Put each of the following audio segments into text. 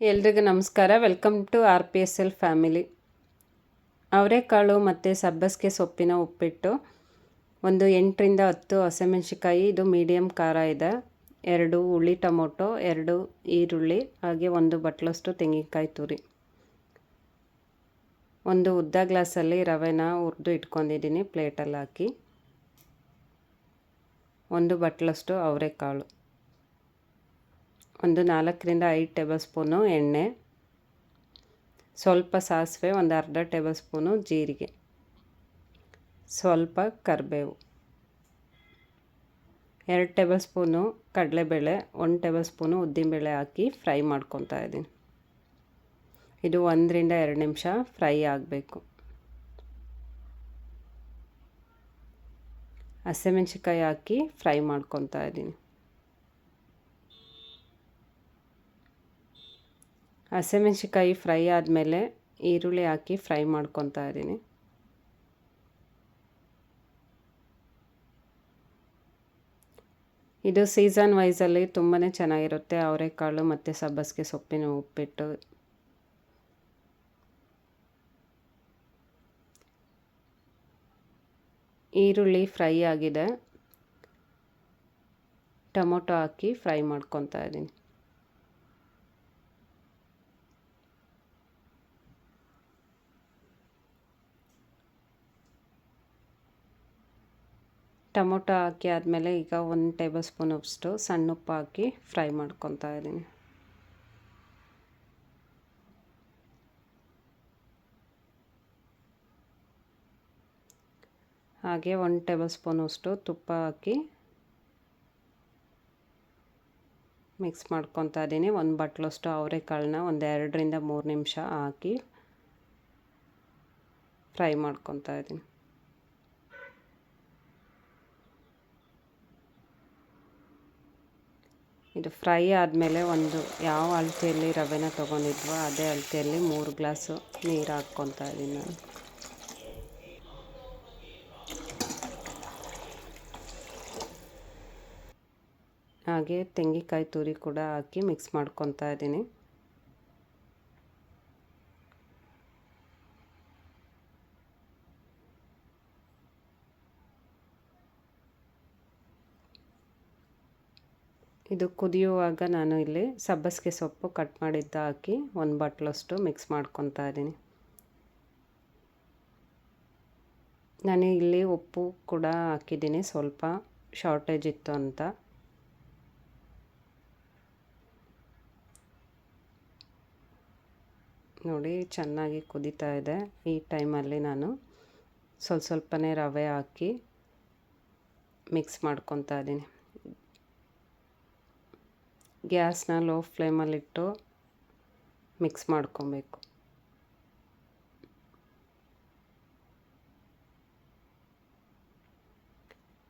ಎಲ್ರಿಗೂ ನಮಸ್ಕಾರ. Welcome to RPSL family. ಅವರೆಕಾಳು ಮತ್ತು ಸಬ್ಬಸಿಗೆ ಸೊಪ್ಪಿನ ಉಪ್ಪಿಟ್ಟು. ಒಂದು 8ರಿಂದ 10 ಹಸಿಮೆಣಸಿಕಾಯಿ, ಇದು ಮೀಡಿಯಮ್ ಖಾರ ಇದೆ. 2 ಹುಳಿ ಟೊಮೊಟೊ, 2 ಈರುಳ್ಳಿ, ಹಾಗೆ 1 ಬಟ್ಲಷ್ಟು ತೆಂಗಿನಕಾಯಿ ತುರಿ. ಒಂದು ಉದ್ದ ಗ್ಲಾಸಲ್ಲಿ ರವೆನ ಹುರಿದು ಇಟ್ಕೊಂಡಿದ್ದೀನಿ ಪ್ಲೇಟಲ್ಲಿ ಹಾಕಿ. 1 ಬಟ್ಲಷ್ಟು ಅವರೆಕಾಳು, ಒಂದು 4ರಿಂದ 5 ಟೇಬಲ್ ಸ್ಪೂನು ಎಣ್ಣೆ, ಸ್ವಲ್ಪ ಸಾಸಿವೆ, ಒಂದು ಅರ್ಧ ಟೇಬಲ್ ಸ್ಪೂನು ಜೀರಿಗೆ, ಸ್ವಲ್ಪ ಕರಿಬೇವು, 2 ಟೇಬಲ್ ಸ್ಪೂನು ಕಡಲೆಬೇಳೆ, 1 ಟೇಬಲ್ ಸ್ಪೂನು ಉದ್ದಿನಬೇಳೆ ಹಾಕಿ ಫ್ರೈ ಮಾಡ್ಕೊತಾ ಇದ್ದೀನಿ. ಇದು 1ರಿಂದ 2 ನಿಮಿಷ ಫ್ರೈ ಆಗಬೇಕು. ಹಸಿಮೆಣಸಿಕಾಯಿ ಹಾಕಿ ಫ್ರೈ ಮಾಡ್ಕೊತಾ ಇದ್ದೀನಿ. ಹಸಿಮೆಣಸಿಕಾಯಿ ಫ್ರೈ ಆದಮೇಲೆ ಈರುಳ್ಳಿ ಹಾಕಿ ಫ್ರೈ ಮಾಡ್ಕೊತಾ ಇದ್ದೀನಿ. ಇದು ಸೀಸನ್ ವೈಸಲ್ಲಿ ತುಂಬಾ ಚೆನ್ನಾಗಿರುತ್ತೆ, ಅವರೆಕಾಳು ಮತ್ತು ಸಬ್ಬಸಿಗೆ ಸೊಪ್ಪಿನ ಉಪ್ಪಿಟ್ಟು. ಈರುಳ್ಳಿ ಫ್ರೈ ಆಗಿದೆ, ಟೊಮೊಟೊ ಹಾಕಿ ಫ್ರೈ ಮಾಡ್ಕೊತಾ ಇದ್ದೀನಿ. ಟೊಮೊಟೊ ಹಾಕಿ ಆದಮೇಲೆ ಈಗ 1 ಟೇಬಲ್ ಸ್ಪೂನ್ ಅಷ್ಟು ಸಣ್ಣ ಉಪ್ಪು ಹಾಕಿ ಫ್ರೈ ಮಾಡ್ಕೊತಾ ಇದ್ದೀನಿ. ಹಾಗೆ 1 ಟೇಬಲ್ ಸ್ಪೂನ್ ಅಷ್ಟು ತುಪ್ಪ ಹಾಕಿ ಮಿಕ್ಸ್ ಮಾಡ್ಕೊತಾ ಇದ್ದೀನಿ. 1 ಬಟ್ಲಷ್ಟು ಅವರೆಕಾಳನ್ನ ಒಂದು 2ರಿಂದ 3 ನಿಮಿಷ ಹಾಕಿ ಫ್ರೈ ಮಾಡ್ಕೊತಾ ಇದ್ದೀನಿ. ಇದು ಫ್ರೈ ಆದಮೇಲೆ ಒಂದು ಯಾವ ಅಳತೆಯಲ್ಲಿ ರವೆನ ತೊಗೊಂಡಿದ್ವೋ ಅದೇ ಅಳತೆಯಲ್ಲಿ 3 ಗ್ಲಾಸು ನೀರು ಹಾಕ್ಕೊತಾ ಇದ್ದೀನಿ ನಾನು. ಹಾಗೆ ತೆಂಗಿನಕಾಯಿ ತುರಿ ಕೂಡ ಹಾಕಿ ಮಿಕ್ಸ್ ಮಾಡ್ಕೊತಾ ಇದ್ದೀನಿ. ಇದು ಕುದಿಯುವಾಗ ನಾನು ಇಲ್ಲಿ ಸಬ್ಬಸಿಗೆ ಸೊಪ್ಪು ಕಟ್ ಮಾಡಿದ್ದ ಹಾಕಿ 1 ಬಟ್ಲಷ್ಟು ಮಿಕ್ಸ್ ಮಾಡ್ಕೊತಾ ಇದ್ದೀನಿ. ನಾನು ಇಲ್ಲಿ ಉಪ್ಪು ಕೂಡ ಹಾಕಿದ್ದೀನಿ, ಸ್ವಲ್ಪ ಶಾರ್ಟೇಜ್ ಇತ್ತು ಅಂತ. ನೋಡಿ ಚೆನ್ನಾಗಿ ಕುದೀತಾ ಇದೆ. ಈ ಟೈಮಲ್ಲಿ ನಾನು ಸ್ವಲ್ಪನೇ ರವೆ ಹಾಕಿ ಮಿಕ್ಸ್ ಮಾಡ್ಕೊತಾ ಇದ್ದೀನಿ. ಗ್ಯಾಸ್ನ ಲೋ ಫ್ಲೇಮಲ್ಲಿಟ್ಟು ಮಿಕ್ಸ್ ಮಾಡ್ಕೊಬೇಕು.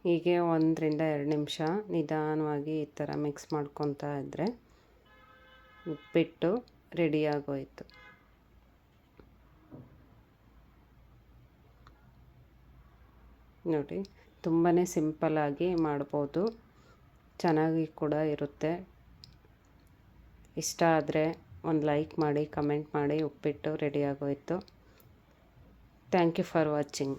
ಹೀಗೆ 1ರಿಂದ 2 ನಿಮಿಷ ನಿಧಾನವಾಗಿ ಈ ಥರ ಮಿಕ್ಸ್ ಮಾಡ್ಕೊತಾ ಇದ್ದರೆ ಉಪ್ಪಿಟ್ಟು ರೆಡಿಯಾಗೋಯಿತು. ನೋಡಿ ತುಂಬಾ ಸಿಂಪಲ್ಲಾಗಿ ಮಾಡ್ಬೋದು, ಚೆನ್ನಾಗಿ ಕೂಡ ಇರುತ್ತೆ. ಇಷ್ಟ ಆದರೆ ಒಂದು ಲೈಕ್ ಮಾಡಿ, ಕಮೆಂಟ್ ಮಾಡಿ. ಉಪ್ಪಿಟ್ಟು ರೆಡಿಯಾಗೋಯಿತು. Thank you for watching.